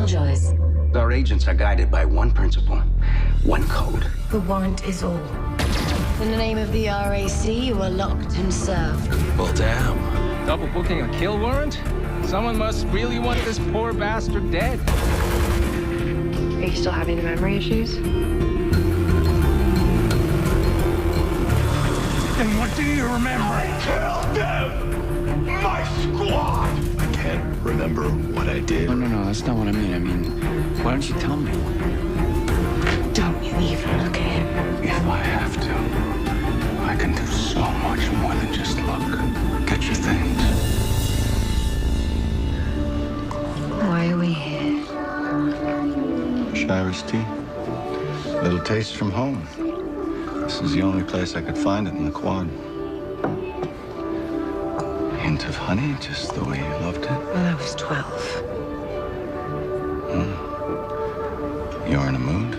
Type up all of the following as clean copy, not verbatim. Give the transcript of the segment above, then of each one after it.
Killjoys. Our agents are guided by one principle, one code. The warrant is all. In the name of the RAC, you are locked and served. Well, damn. Double booking a kill warrant? Someone must really want this poor bastard dead. Are you still having the memory issues? And what do you remember? I killed them! My squad! I can't remember what I did. No, that's not what I mean. I mean, why don't you tell me? Don't you even look at him. If I have to, I can do so much more than just look. Get your things. Why are we here? Shira's tea. Little taste from home. This is the only place I could find it in the quad. Hint of honey, just the way you loved it. Well, I was 12. You're in a mood?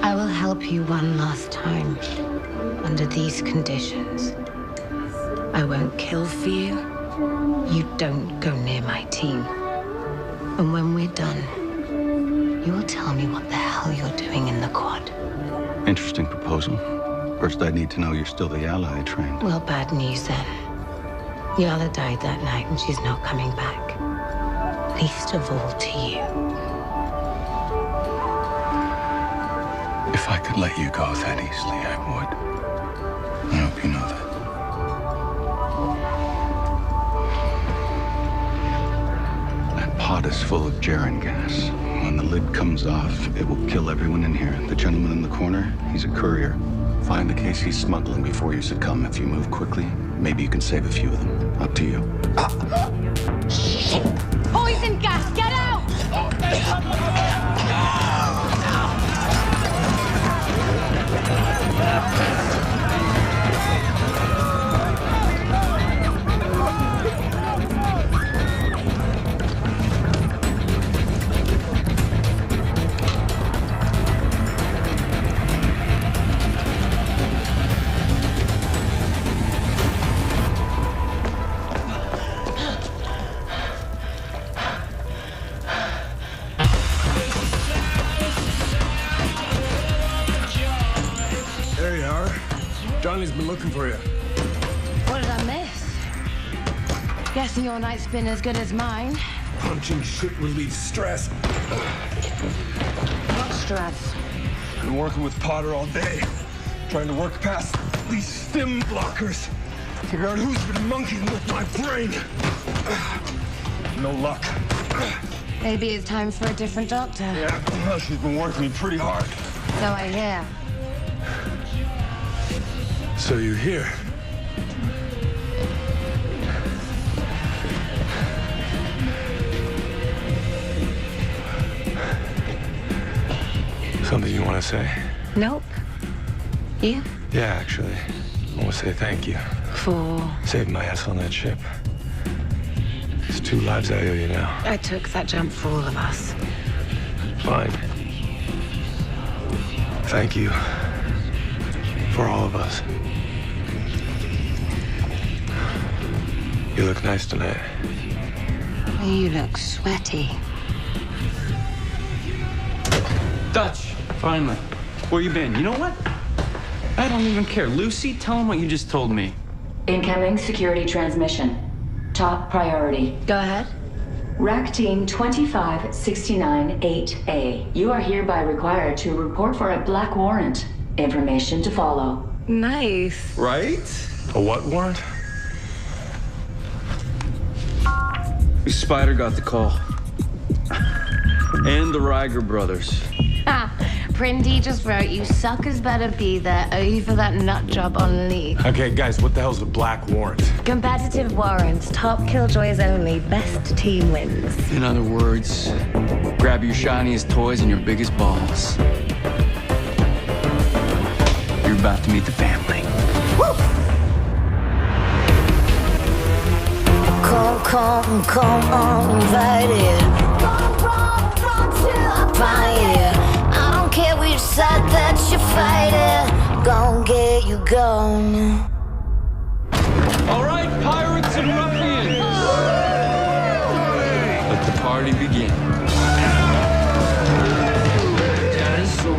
I will help you one last time. Under these conditions. I won't kill for you. You don't go near my team. And when we're done, you will tell me what the hell you're doing in the quad. Interesting proposal. First, I need to know you're still the ally I trained. Well, bad news then. Yala died that night and she's not coming back. Least of all to you. If I could let you go that easily, I would. I hope you know that. That pot is full of Jaren gas. When the lid comes off, it will kill everyone in here. The gentleman in the corner, he's a courier. Find the case he's smuggling before you succumb. If you move quickly, maybe you can save a few of them. Up to you. Poison gas, get out! There you are. Johnny's been looking for you. What did I miss? Guessing your night's been as good as mine. Punching shit relieves stress. What stress? Been working with Potter all day. Trying to work past these stim blockers. Figure out who's been monkeying with my brain. No luck. Maybe it's time for a different doctor. Yeah, well, she's been working me pretty hard. So I hear. So you're here. Something you want to say? Nope. You? Yeah, actually. I want to say thank you. For? Saving my ass on that ship. It's 2 lives I owe you now. I took that jump for all of us. Fine. Thank you. For all of us. You look nice tonight. You look sweaty. Dutch, finally. Where you been? You know what? I don't even care. Lucy, tell him what you just told me. Incoming security transmission. Top priority. Go ahead. RAC Team 25698A. You are hereby required to report for a black warrant. Information to follow. Nice. Right? A what warrant? Spider got the call. And the Riger brothers. Ha! Prindy just wrote, you suckers better be there over that nut job on leave. Okay, guys, what the hell's a black warrant? Competitive warrants, top killjoys only, best team wins. In other words, grab your shiniest toys and your biggest balls. You're about to meet the family. Come on, invited. Run till I find it. I don't care which side that you're fighting. Gon' get you gone. All right, pirates and ruffians. Let the party begin.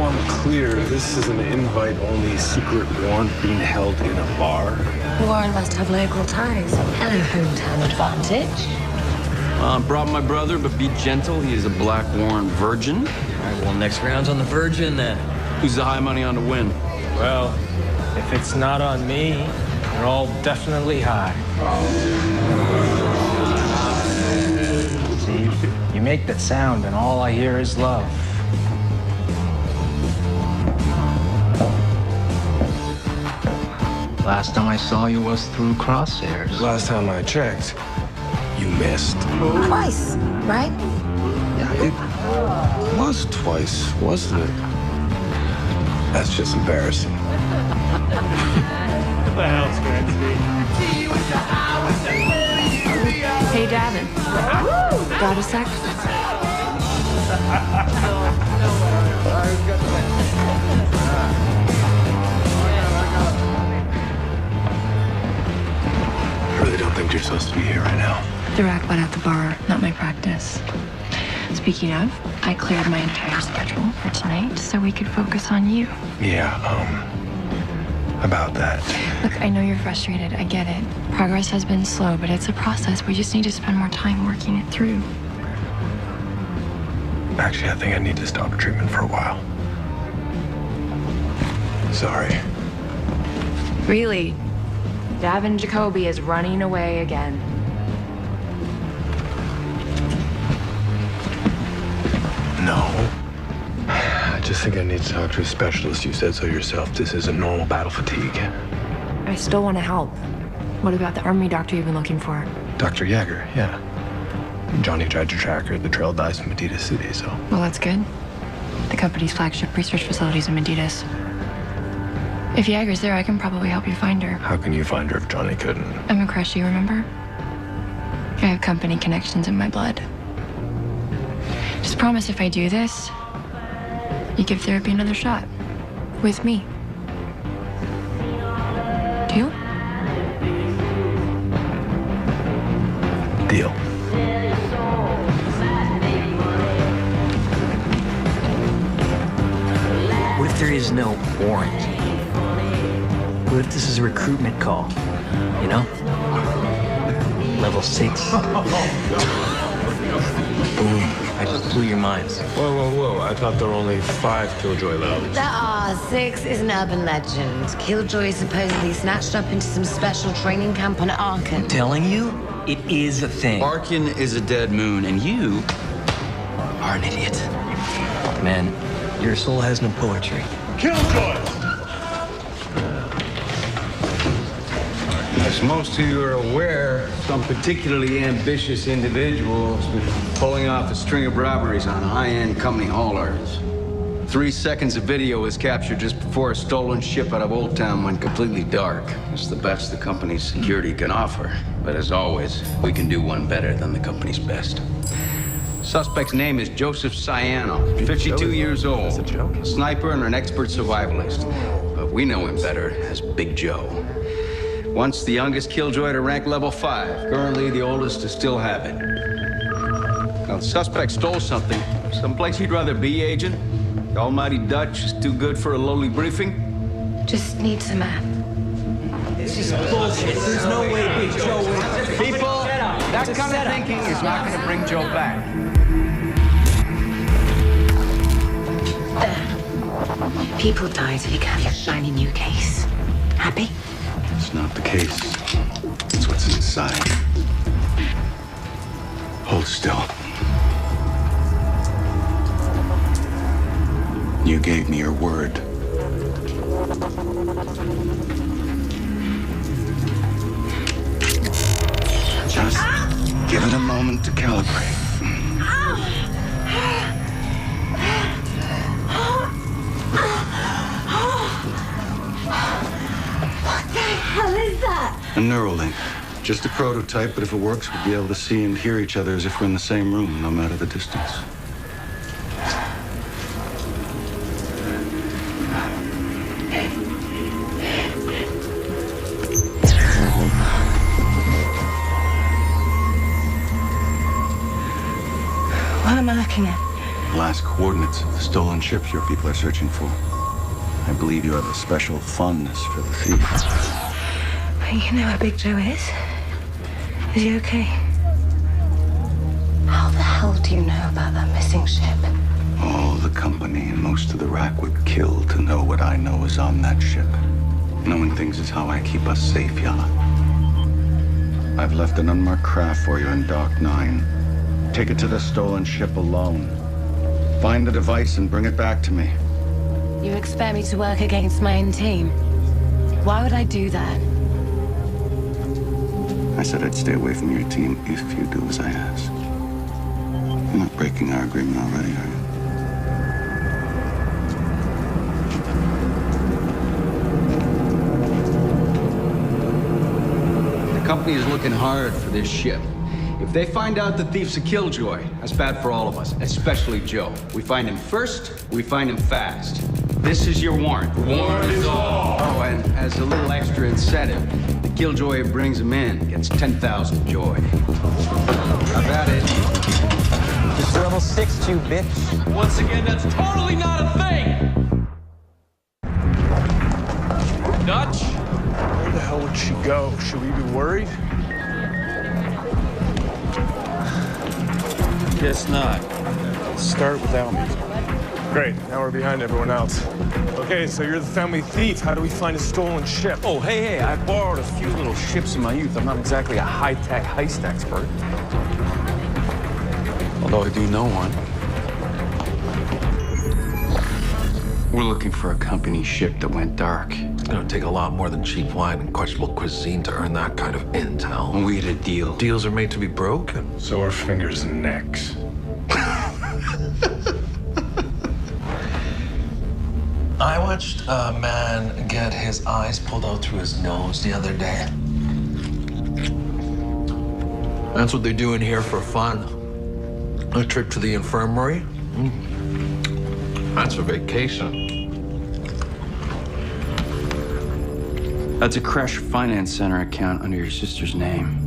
I'm clear, this is an invite-only secret warrant being held in a bar. Warren must have local ties. Hello, hometown advantage. Brought my brother, but be gentle. He is a black warrant virgin. All right, well, next round's on the virgin then. Who's the high money on to win? Well, if it's not on me, you're all definitely high. See, you make that sound and all I hear is love. Last time I saw you was through crosshairs. Last time I checked, you missed. Twice, right? Yeah, it was twice, wasn't it? That's just embarrassing. What the hell's Hey, Davin. Got a sec? I really don't think you're supposed to be here right now. The rack butt at the bar, not my practice. Speaking of, I cleared my entire schedule for tonight so we could focus on you. Yeah, about that. Look, I know you're frustrated. I get it. Progress has been slow, but it's a process. We just need to spend more time working it through. Actually, I think I need to stop treatment for a while. Sorry. Really? Davin Jacoby is running away again. No. I just think I need to talk to a specialist. You said so yourself. This isn't normal battle fatigue. I still want to help. What about the army doctor you've been looking for? Dr. Yeager, yeah. Johnny tried to track her. The trail dies in Medina City, so. Well, that's good. The company's flagship research facility's in Meditas. If Yeager's there, I can probably help you find her. How can you find her if Johnny couldn't? I'm a crush, you remember? I have company connections in my blood. Just promise if I do this, you give therapy another shot. With me. Deal? Deal. What if there is no warrant? What if this is a recruitment call? You know? Level 6. Boom. I just blew your minds. Whoa, whoa, whoa. I thought there were only 5 Killjoy levels. There are 6 is an urban legend. Killjoy is supposedly snatched up into some special training camp on Arkan. I'm telling you, it is a thing. Arkin is a dead moon, and you are an idiot. Man, your soul has no poetry. Killjoy! As most of you are aware, some particularly ambitious individual has been pulling off a string of robberies on high-end company haulers. 3 seconds of video was captured just before a stolen ship out of Old Town went completely dark. It's the best the company's security can offer. But as always, we can do one better than the company's best. Suspect's name is Joseph Ciano, 52 years old. A sniper and an expert survivalist. But we know him better as Big Joe. Once the youngest Killjoy to rank level 5. Currently, the oldest to still have it. Now, the suspect stole something. Someplace he'd rather be, Agent? The almighty Dutch is too good for a lowly briefing? Just need some math. This is bullshit. There's no way Big Joe would... People, that kind of thinking is not going to bring Joe back. There. People died so you can have your shiny new case. Happy? It's not the case. It's what's inside. Hold still. You gave me your word. Just give it a moment to calibrate. Hell is that? A Neuralink. Just a prototype, but if it works, we'll be able to see and hear each other as if we're in the same room, no matter the distance. What am I looking at? The last coordinates of the stolen ships your people are searching for. I believe you have a special fondness for the thief. You know where Big Joe is? Is he okay? How the hell do you know about that missing ship? All the company and most of the rack would kill to know what I know is on that ship. Knowing things is how I keep us safe, Yala. I've left an unmarked craft for you in Dock 9. Take it to the stolen ship alone. Find the device and bring it back to me. You expect me to work against my own team? Why would I do that? I said I'd stay away from your team if you do as I ask. You're not breaking our agreement already, are you? The company is looking hard for this ship. If they find out the thief's a killjoy, that's bad for all of us, especially Joe. We find him first, we find him fast. This is your warrant. Warrant is all. Oh, and as a little extra incentive, the killjoy who brings him in gets 10,000 joy. I've had it. Just level 6, you bitch. Once again, that's totally not a thing! Dutch? Where the hell would she go? Should we be worried? Guess not. Start without me. Great, now we're behind everyone else. Okay, so you're the family thief. How do we find a stolen ship? Oh, hey, I borrowed a few little ships in my youth. I'm not exactly a high-tech heist expert. Although I do know one. We're looking for a company ship that went dark. It's gonna take a lot more than cheap wine and questionable cuisine to earn that kind of intel. And we had a deal. Deals are made to be broken. So are fingers and necks. I watched a man get his eyes pulled out through his nose the other day. That's what they're doing here for fun. A trip to the infirmary. That's a vacation. That's a Crash Finance Center account under your sister's name.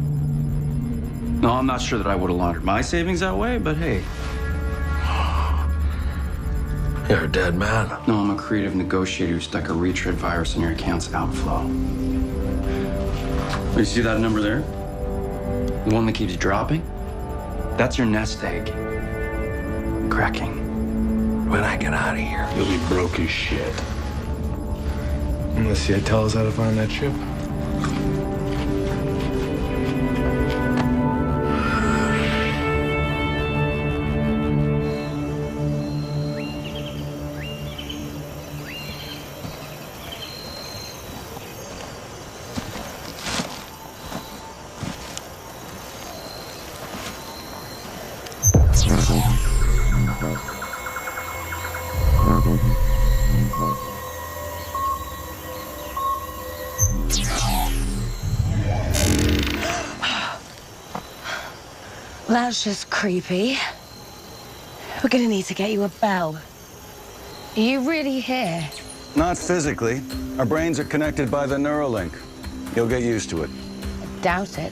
No, I'm not sure that I would have laundered my savings that way, but hey. You're a dead man. No, I'm a creative negotiator who stuck a retread virus in your account's outflow. You see that number there? The one that keeps dropping? That's your nest egg. Cracking. When I get out of here. You'll be broke as shit. Unless you tell us how to find that ship. That's just creepy. We're gonna need to get you a bell. Are you really here? Not physically. Our brains are connected by the Neuralink. You'll get used to it. Doubt it.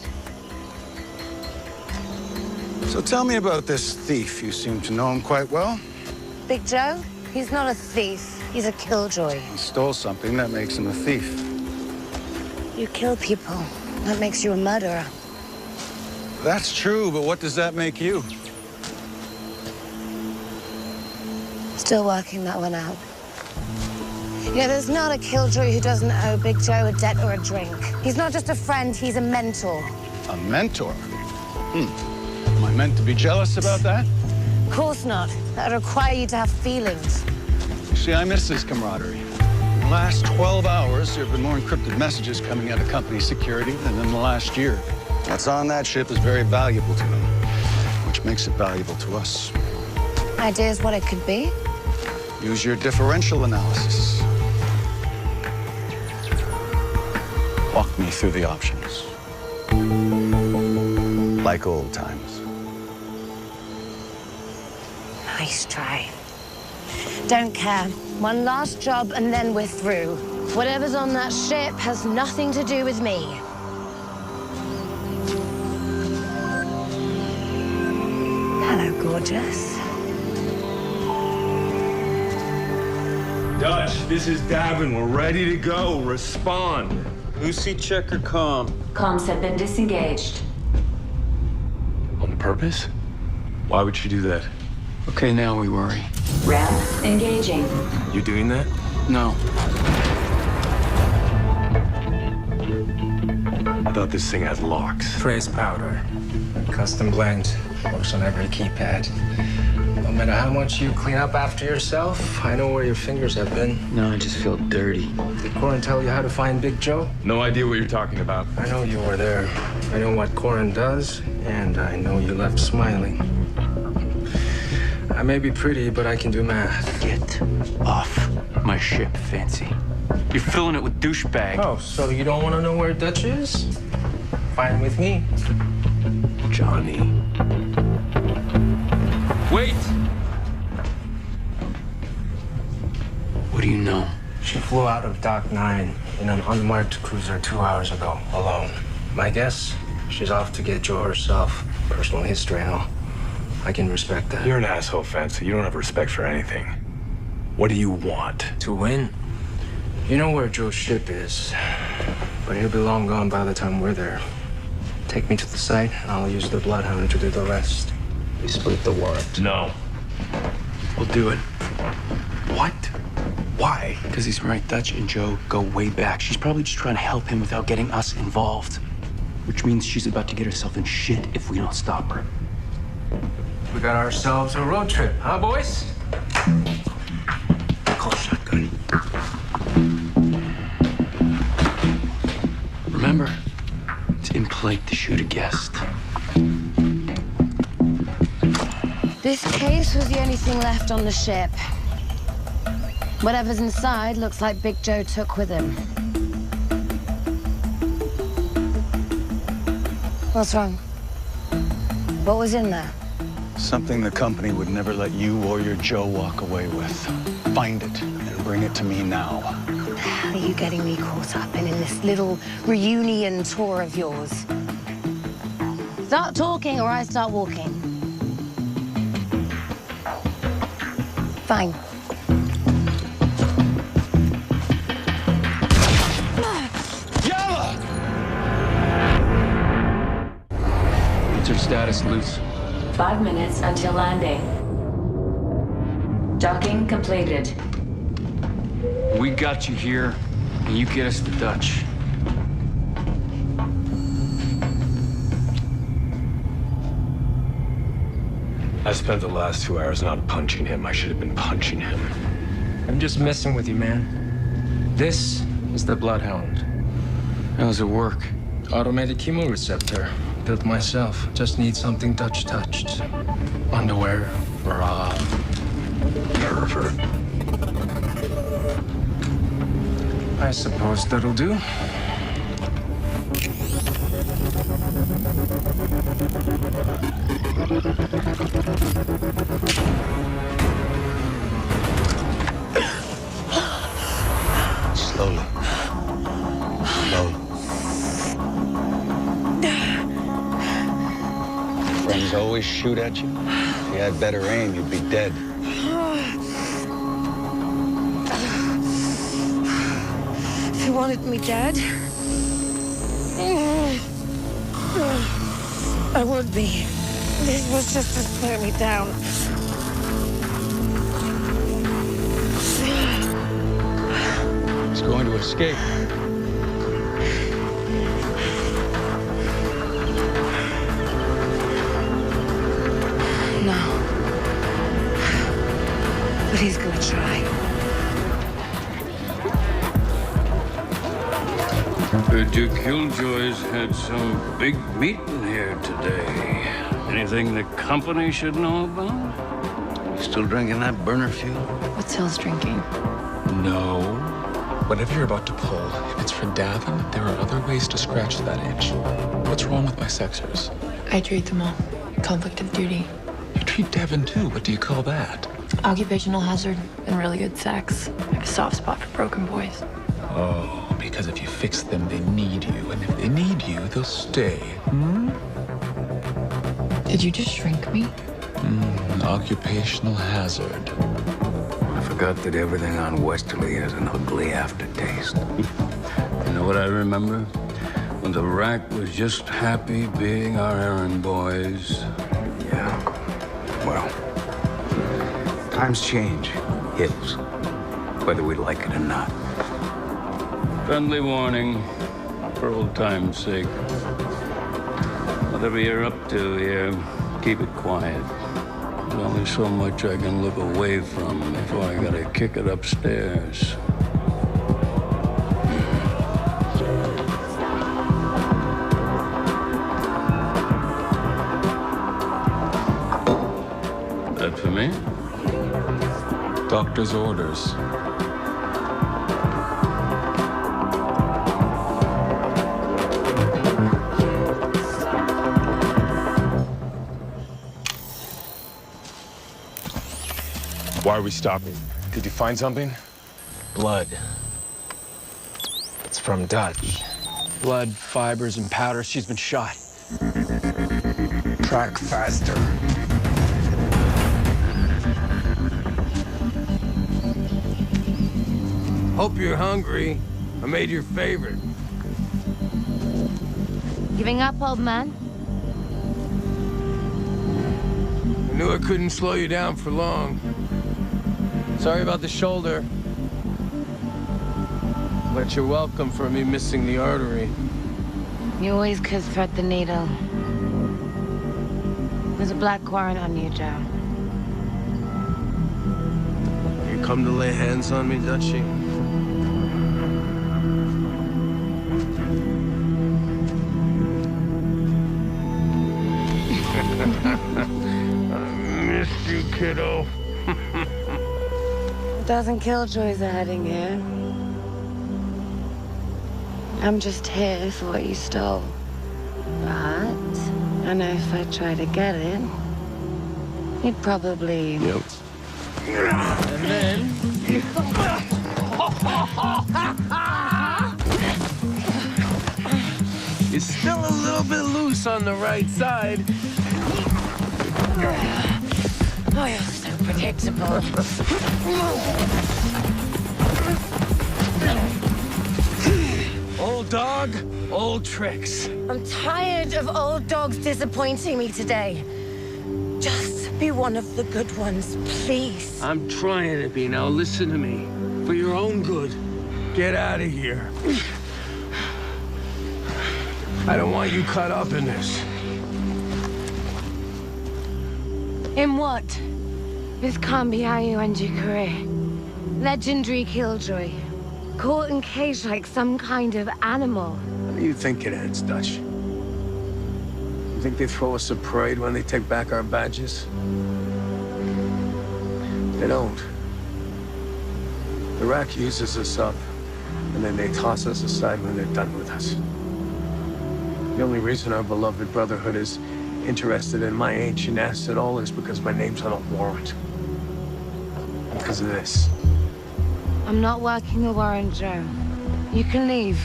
So tell me about this thief. You seem to know him quite well. Big Joe? He's not a thief. He's a killjoy. He stole something that makes him a thief. You kill people. That makes you a murderer. That's true, but what does that make you? Still working that one out. You know, there's not a killjoy who doesn't owe Big Joe a debt or a drink. He's not just a friend, he's a mentor. A mentor? Am I meant to be jealous about that? Of course not. That would require you to have feelings. You see, I miss this camaraderie. In the last 12 hours, there have been more encrypted messages coming out of company security than in the last year. What's on that ship is very valuable to them, which makes it valuable to us. Ideas what it could be? Use your differential analysis. Walk me through the options. Like old times. Nice try. Don't care. One last job and then we're through. Whatever's on that ship has nothing to do with me. Hello, gorgeous. Dutch, this is Davin. We're ready to go. Respond. Lucy, check her comm. Comms have been disengaged. On purpose? Why would she do that? Okay, now we worry. Ramp engaging. You doing that? No. I thought this thing had locks. Trace powder. Custom blend. Works on every keypad. No matter how much you clean up after yourself, I know where your fingers have been. No, I just feel dirty. Did Corin tell you how to find Big Joe? No idea what you're talking about. I know you were there. I know what Corin does, and I know you left smiling. I may be pretty, but I can do math. Get off my ship, Fancy. You're filling it with douchebags. Oh, so you don't want to know where Dutch is? Fine with me. Johnny. Wait! What do you know? She flew out of Dock 9 in an unmarked cruiser 2 hours ago, alone. My guess, she's off to get Joe herself. Personal history and all. I can respect that. You're an asshole, Fancy. You don't have respect for anything. What do you want? To win? You know where Joe's ship is, but he'll be long gone by the time we're there. Take me to the site, and I'll use the Bloodhound to do the rest. We split the warrant. No. We'll do it. What? Why? Because he's right. Dutch and Joe go way back. She's probably just trying to help him without getting us involved. Which means she's about to get herself in shit if we don't stop her. We got ourselves a road trip, huh, boys? Call shotgun. Remember, it's impolite to shoot a guest. This case was the only thing left on the ship. Whatever's inside looks like Big Joe took with him. What's wrong? What was in there? Something the company would never let you or your Joe walk away with. Find it and bring it to me now. What the hell are you getting me caught up in this little reunion tour of yours? Start talking or I start walking. Fine. What's her status, Luce? 5 minutes until landing. Docking completed. We got you here, and you get us to Dutch. I spent the last 2 hours not punching him. I should have been punching him. I'm just messing with you, man. This is the Bloodhound. How does it work? Automated chemoreceptor. Built myself. Just need something Dutch touched. Underwear, bra, pervert. I suppose that'll do. Slowly. Slowly. Friends always shoot at you. If you had better aim, you'd be dead. If you wanted me dead, I would be. This was just to slow me down. He's going to escape. No. But he's gonna try. The Killjoys had some big meeting here today. Anything the company should know about? You still drinking that burner fuel? What's Hill's drinking? No. Whatever you're about to pull, if it's for Davin, there are other ways to scratch that itch. What's wrong with my sexers? I treat them all. Conflict of duty. You treat Devin too. What do you call that? Occupational hazard and really good sex. I have a soft spot for broken boys. Oh, because if you fix them, they need you. And if they need you, they'll stay. Did you just shrink me? Occupational hazard. forgot that everything on Westerly has an ugly aftertaste. You know what I remember? When the rack was just happy being our errand boys. Yeah. Well, times change. Hills. Whether we like it or not. Friendly warning, for old time's sake. Whatever you're up to here, keep it quiet. There's only so much I can look away from before I gotta kick it upstairs. That for me? Doctor's orders. Why are we stopping? Did you find something? Blood. It's from Dutch. Blood, fibers, and powder. She's been shot. Track faster. Hope you're hungry. I made your favorite. Giving up, old man? I knew I couldn't slow you down for long. Sorry about the shoulder. But you're welcome for me missing the artery. You always could thread the needle. There's a black warrant on you, Joe. You come to lay hands on me, Dutchie? I missed you, kiddo. A dozen killjoys are heading here. I'm just here for what you stole. But I know if I try to get it, you'd probably... Yep. And then... You're still a little bit loose on the right side. Oh, you're so predictable. Old dog, old tricks. I'm tired of old dogs disappointing me today. Just be one of the good ones, please. I'm trying to be. Now listen to me. For your own good, get out of here. I don't want you caught up in this. In what? This can't be how you end your career. Legendary killjoy. Caught and caged like some kind of animal. How do you think it ends, Dutch? You think they throw us a parade when they take back our badges? They don't. The rack uses us up, and then they toss us aside when they're done with us. The only reason our beloved Brotherhood is interested in my ancient ass at all is because my name's on a warrant. And because of this. I'm not working the warrant, Joe. You can leave.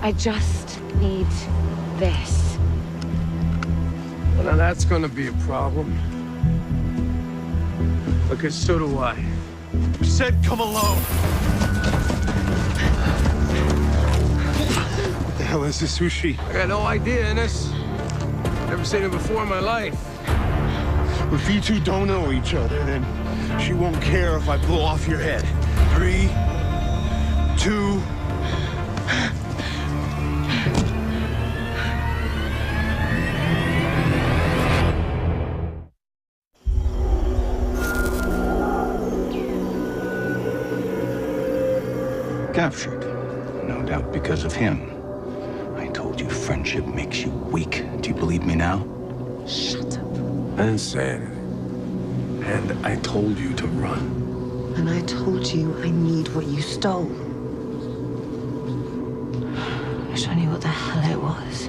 I just need this. Well, now that's gonna be a problem. Because so do I. You said come alone. What the hell is this sushi? I got no idea, Ennis. Never seen it before in my life. If you two don't know each other, then she won't care if I blow off your head. 3, 2... Captured. No doubt because of him. I told you friendship makes you weak. Do you believe me now? Shut up. I didn't say anything. And I told you to run. And I told you I need what you stole. Wish I knew what the hell it was.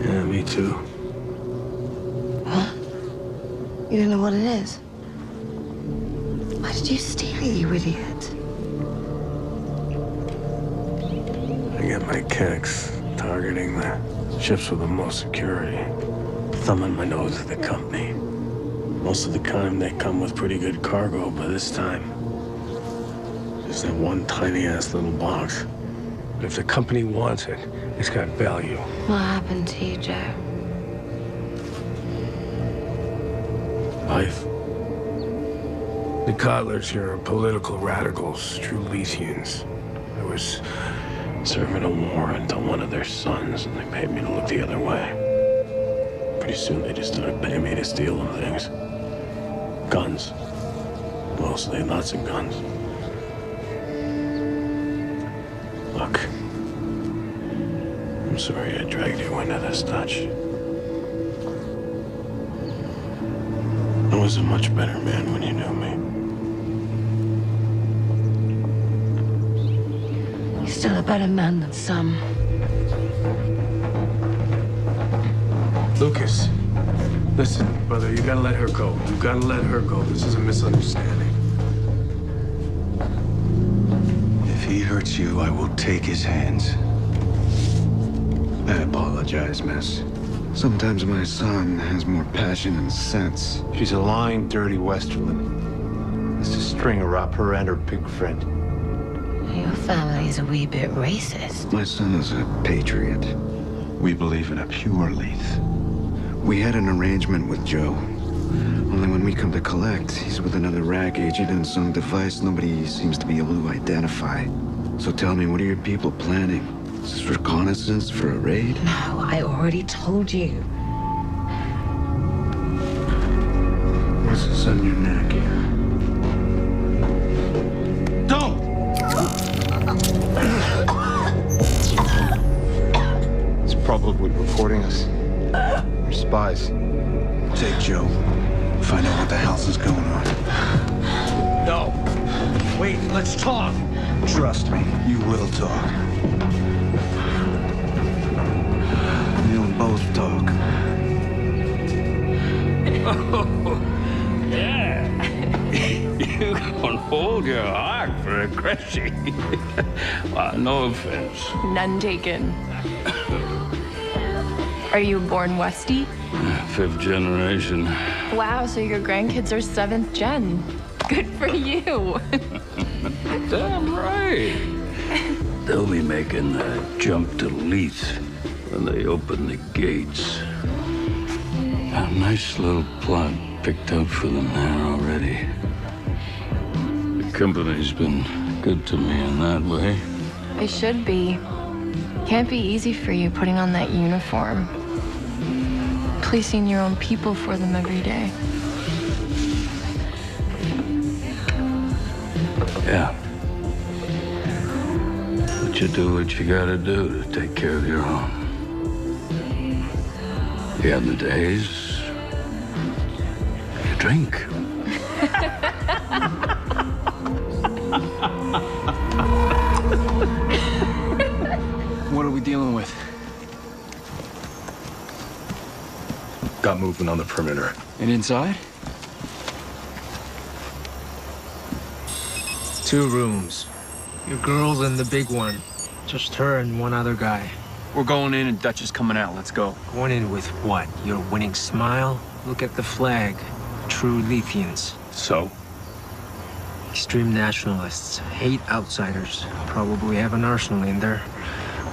Yeah, me too. What? You don't know what it is? Why did you steal it, you idiot? I get my kicks targeting the ships with the most security, thumbing my nose at the company. Most of the time, they come with pretty good cargo, but this time, there's that one tiny-ass little box. But if the company wants it, it's got value. What happened to you, Joe? Life. The Cotlers here are political radicals, true Lethians. I was serving a warrant on one of their sons, and they paid me to look the other way. Pretty soon, they just started paying me to steal them things. Guns. Mostly lots of guns. Look, I'm sorry I dragged you into this, Dutch. I was a much better man when you knew me. You're still a better man than some. Lucas, listen, brother, you gotta let her go. You gotta let her go. This is a misunderstanding. If he hurts you, I will take his hands. I apologize, miss. Sometimes my son has more passion and sense. She's a lying, dirty Westerland. This is stringer up her and her pig friend. Your family's a wee bit racist. My son is a patriot. We believe in a pure Leith. We had an arrangement with Joe. Only when we come to collect, he's with another rag agent and some device nobody seems to be able to identify. So tell me, what are your people planning? Is this reconnaissance for a raid? No, I already told you. What's this on your neck here? Don't! It's probably reporting us. We're spies. Take Joe. Find out what the hell is going on. No. Wait, let's talk. Trust me, you will talk. You'll both talk. Oh, yeah. You can hold your heart for a Cressy. Well, no offense. None taken. Are you born Westie? 5th generation. Wow, so your grandkids are 7th gen. Good for you. Damn right. They'll be making the jump to Leith when they open the gates. A nice little plot picked out for them there already. The company's been good to me in that way. It should be. Can't be easy for you putting on that uniform. Policing your own people for them every day. Yeah. But you do what you gotta do to take care of your own. The other days, you drink. What are we dealing with? Got movement on the perimeter. And inside? 2 rooms. Your girl's in the big one. Just her and one other guy. We're going in and Dutch is coming out. Let's go. Going in with what? Your winning smile? Look at the flag. True Lethians. So? Extreme nationalists. Hate outsiders. Probably have an arsenal in there.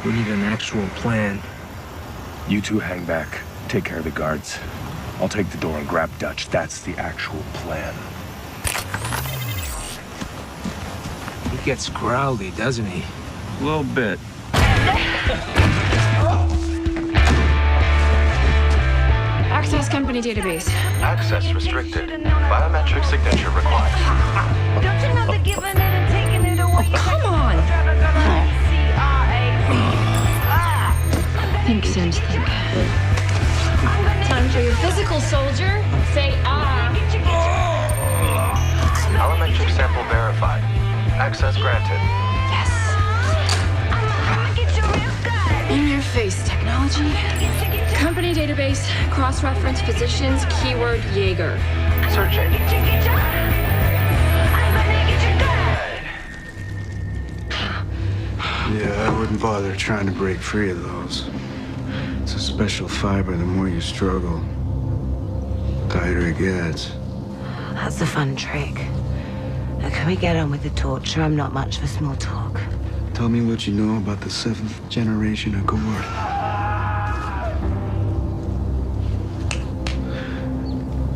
We need an actual plan. You two hang back. Take care of the guards. I'll take the door and grab Dutch. That's the actual plan. He gets growly, doesn't he? A little bit. Access company database. Access restricted. Biometric signature required. Don't you know they're giving it and taking it away? Come on! Think, Sims, think. Time for your physical, soldier. Say ah. Biometric sample verified. Access granted. Yes. In your face, technology. Company database, cross-reference physicians, keyword Jaeger. Searching. Yeah, I wouldn't bother trying to break free of those. It's a special fiber. The more you struggle, the tighter it gets. That's a fun trick. Now, can we get on with the torture? I'm not much for small talk. Tell me what you know about the 7th generation Accord.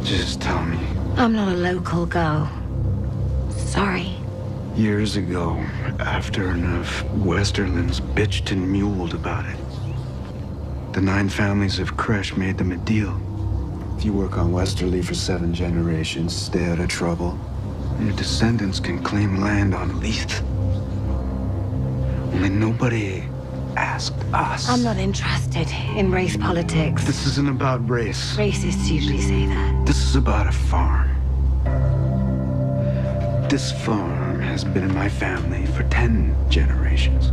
Just tell me. I'm not a local girl. Sorry. Years ago, after enough Westerlands bitched and muled about it, the 9 families of Kresh made them a deal. If you work on Westerly for 7 generations, stay out of trouble, your descendants can claim land on Leith. Only nobody asked us. I'm not interested in race politics. This isn't about race. Racists usually say that. This is about a farm. This farm has been in my family for 10 generations.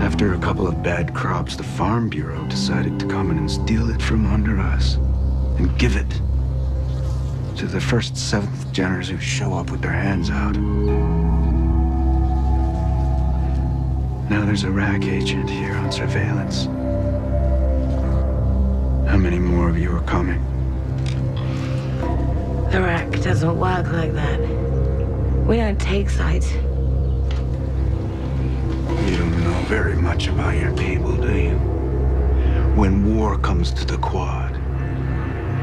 After a couple of bad crops, the Farm Bureau decided to come in and steal it from under us and give it to the first 7th geners who show up with their hands out. Now there's a RAC agent here on surveillance. How many more of you are coming? The RAC doesn't work like that. We don't take sides. You don't know very much about your people, do you? When war comes to the Quad,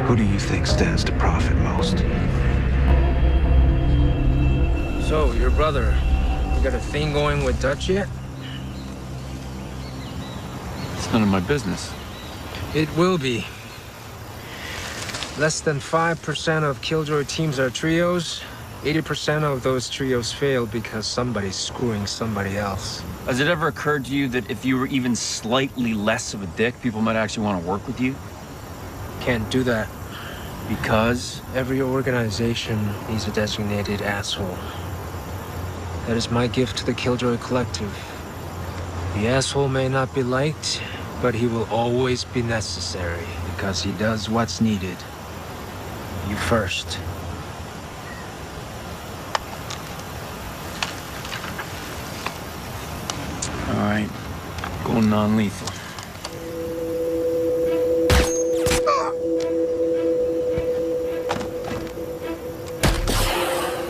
who do you think stands to profit most? So, your brother, you got a thing going with Dutch yet? It's none of my business. It will be. Less than 5% of Killjoy teams are trios. 80% of those trios fail because somebody's screwing somebody else. Has it ever occurred to you that if you were even slightly less of a dick, people might actually want to work with you? Can't do that. Because? Every organization needs a designated asshole. That is my gift to the Killjoy Collective. The asshole may not be liked, but he will always be necessary because he does what's needed. You first. All right, going non-lethal.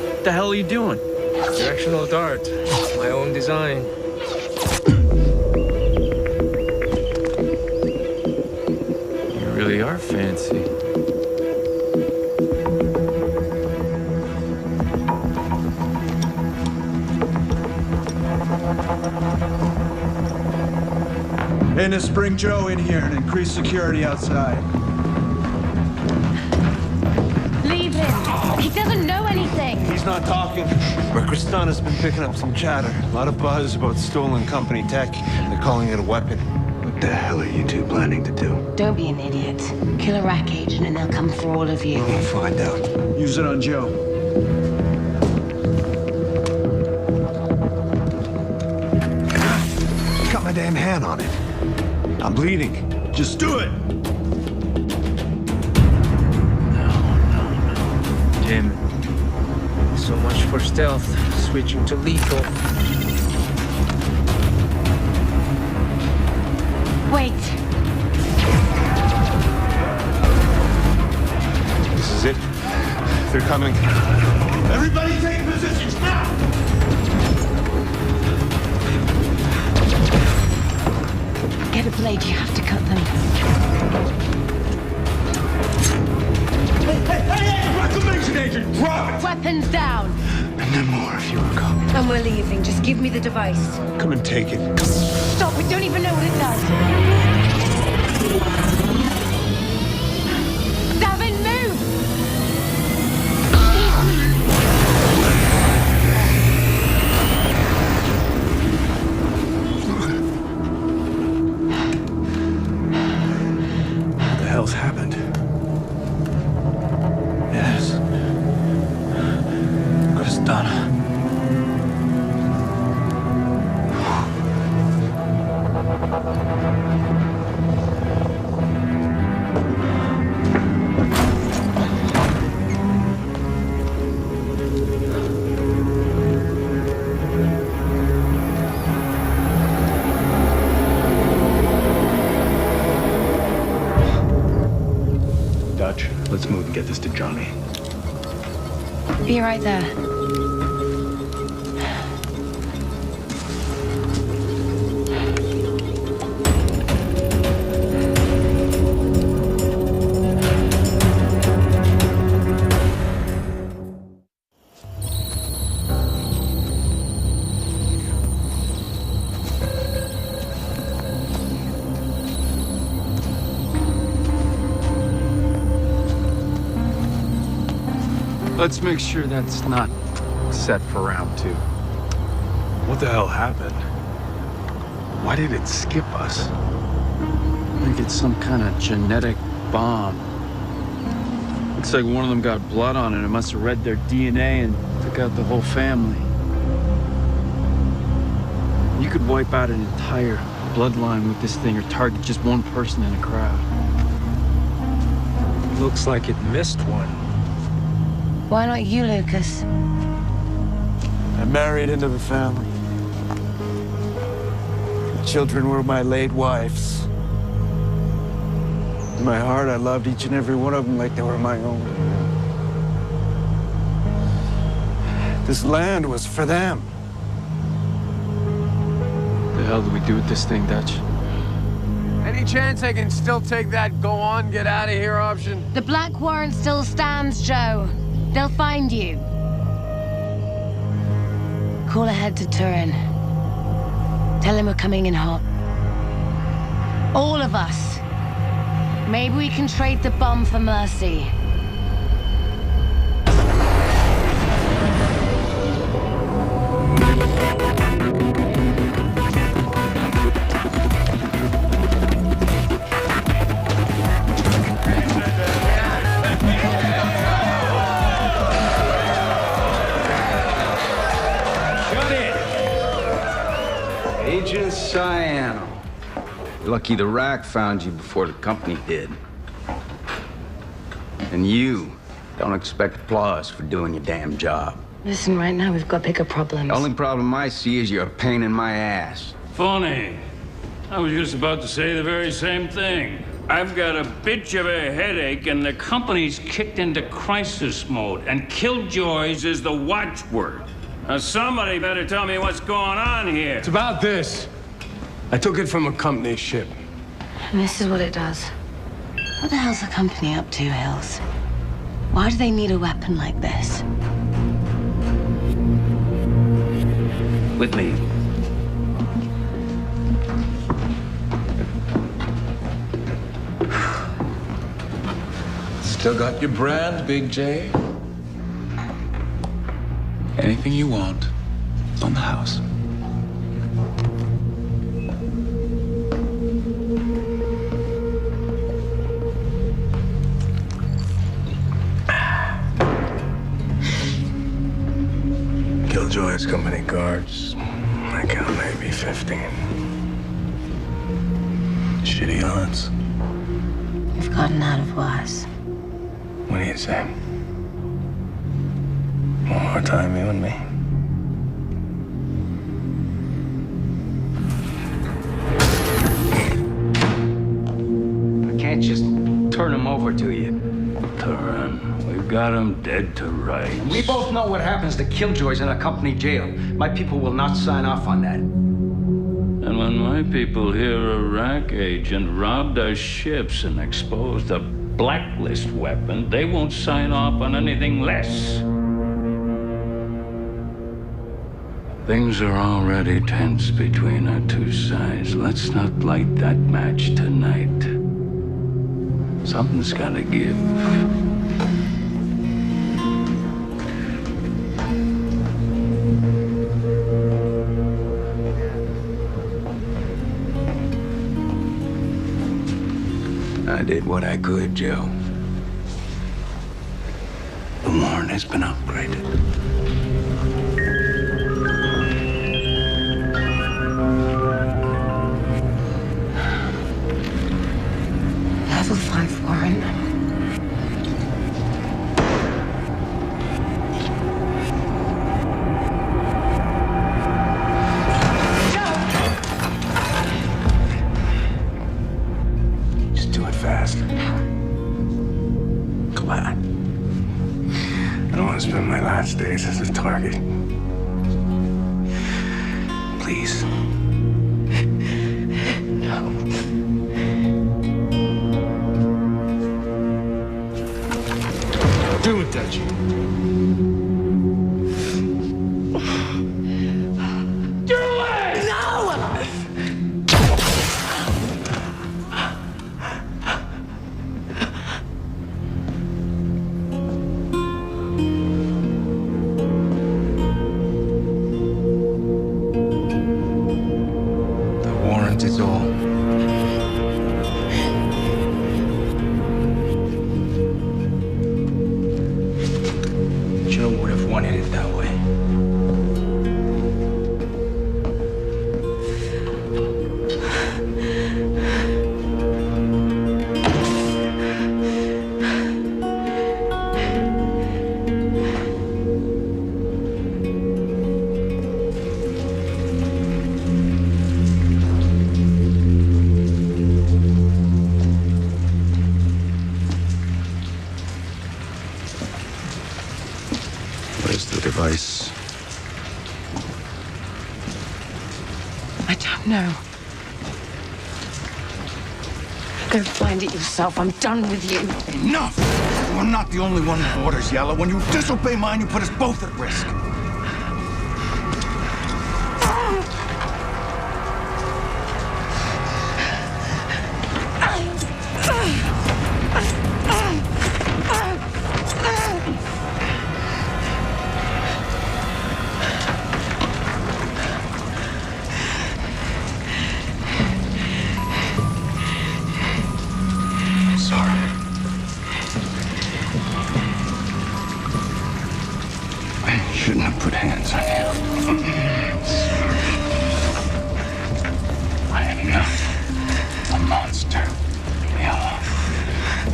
What the hell are you doing? Directional dart, my own design. You really are fancy. Ennis, bring Joe in here and increase security outside. Leave him. He doesn't know anything. He's not talking. But Kristana's been picking up some chatter. A lot of buzz about stolen company tech. They're calling it a weapon. What the hell are you two planning to do? Don't be an idiot. Kill a RAC agent and they'll come for all of you. We'll find out. Use it on Joe. Got my damn hand on it. I'm bleeding. Just do it. Damn it. So much for stealth. Switching to lethal. Wait. This is it. They're coming. Everybody take positions now! Get a blade, you have to cut them. Hey! Reclamation agent! Drop it! Weapons down! And then more if you are coming. And we're leaving. Just give me the device. Come and take it. Stop, we don't even know what it does. Davin, move! What the hell's happened? Yes. Kristana. Dutch, let's move and get this to Johnny. Be right there. Let's make sure that's not set for round 2. What the hell happened? Why did it skip us? I think it's some kind of genetic bomb. Looks like one of them got blood on it. It must have read their DNA and took out the whole family. You could wipe out an entire bloodline with this thing or target just one person in a crowd. Looks like it missed one. Why not you, Lucas? I married into the family. The children were my late wife's. In my heart, I loved each and every one of them like they were my own. This land was for them. What the hell do we do with this thing, Dutch? Any chance I can still take that go on, get out of here option? The black warrant still stands, Joe. They'll find you. Call ahead to Turin. Tell him we're coming in hot. All of us. Maybe we can trade the bomb for mercy. Agent Cyano. Lucky the rack found you before the company did. And you don't expect applause for doing your damn job. Listen, right now we've got bigger problems. The only problem I see is you're a pain in my ass. Funny. I was just about to say the very same thing. I've got a bitch of a headache, and the company's kicked into crisis mode, and Killjoys is the watchword. Now, somebody better tell me what's going on here. It's about this. I took it from a company ship. And this is what it does. What the hell's the company up to, Hills? Why do they need a weapon like this? With me. Still got your brand, Big J? Anything you want, it's on the house. Killjoy's company guards. I count maybe 15. Shitty odds. We've gotten out of worse. What do you say? One more time, you and me. I can't just turn him over to you. Turin, we've got him dead to rights. We both know what happens to Killjoys in a company jail. My people will not sign off on that. And when my people hear a rack agent robbed our ships and exposed a blacklist weapon, they won't sign off on anything less. Things are already tense between our two sides. Let's not light that match tonight. Something's gotta give. I did what I could, Joe. The warrant has been upgraded. Level 5 warrant. Just do it fast. Come on. I don't want to spend my last face as a target. Please. No. Do it, Dutchie. Is all. Joe would have wanted it that way. Where's the device? I don't know. Go find it yourself. I'm done with you. Enough! You're not the only one with orders, Yellow. When you disobey mine, you put us both at risk. Shouldn't have put hands on you. I am not a monster, Yellow.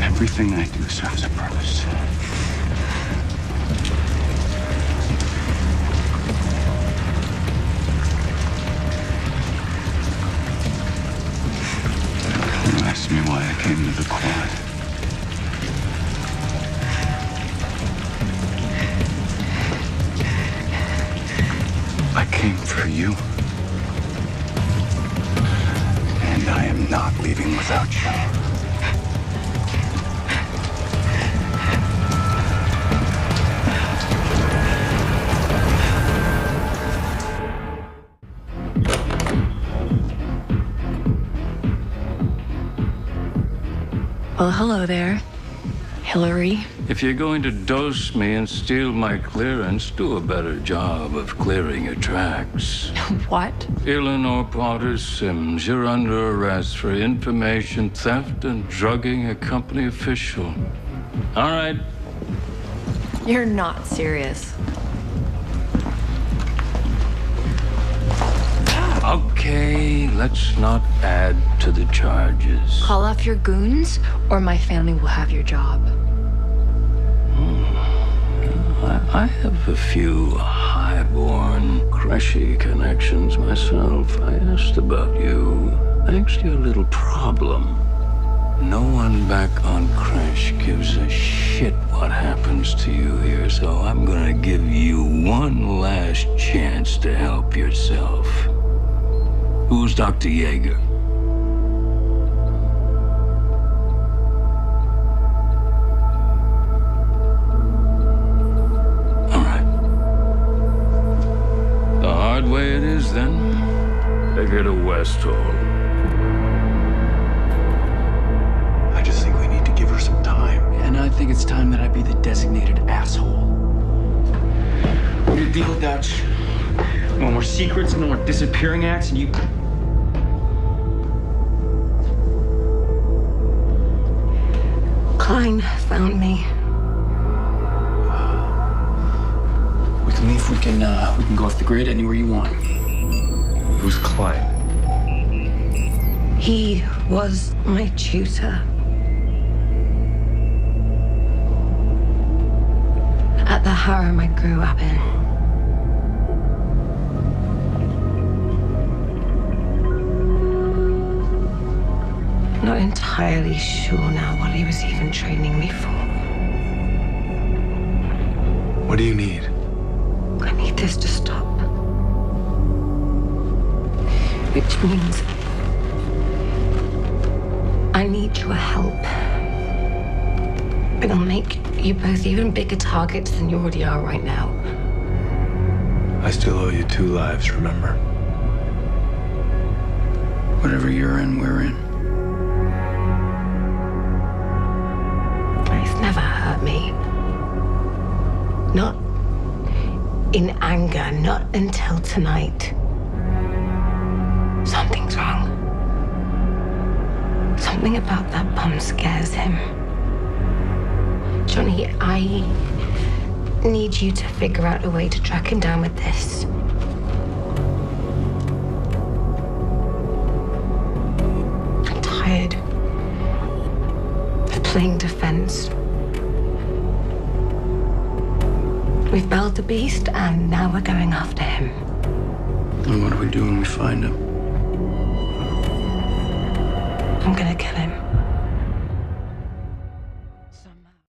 Everything I do serves a purpose. You asked me why I came to the quad. I came for you. And I am not leaving without you. Well, hello there, Hillary. If you're going to dose me and steal my clearance, do a better job of clearing your tracks. What? Eleanor Potter Sims, you're under arrest for information theft and drugging a company official. All right. You're not serious. Okay, let's not add to the charges. Call off your goons, or my family will have your job. I have a few high-born, crushy connections myself. I asked about you thanks to your little problem. No one back on Crash gives a shit what happens to you here, so I'm gonna give you one last chance to help yourself. Who's Dr. Yeager? Way it is, then. Take her to West Hall. I just think we need to give her some time. And I think it's time that I be the designated asshole. New deal, Dutch. No more secrets, no more disappearing acts, and you... Klein found me. We can leave. We can go off the grid anywhere you want. Who's Klein? He was my tutor. At the harem I grew up in. Not entirely sure now what he was even training me for. What do you need? this to stop. Which means I need your help. It'll make you both even bigger targets than you already are right now. I still owe you 2 lives, remember? Whatever you're in, we're in. It's never hurt me. Not in anger, not until tonight. Something's wrong. Something about that bomb scares him. Johnny, I need you to figure out a way to track him down with this. I'm tired of playing defense. We've belled the beast, and now we're going after him. And what do we do when we find him? I'm gonna kill him.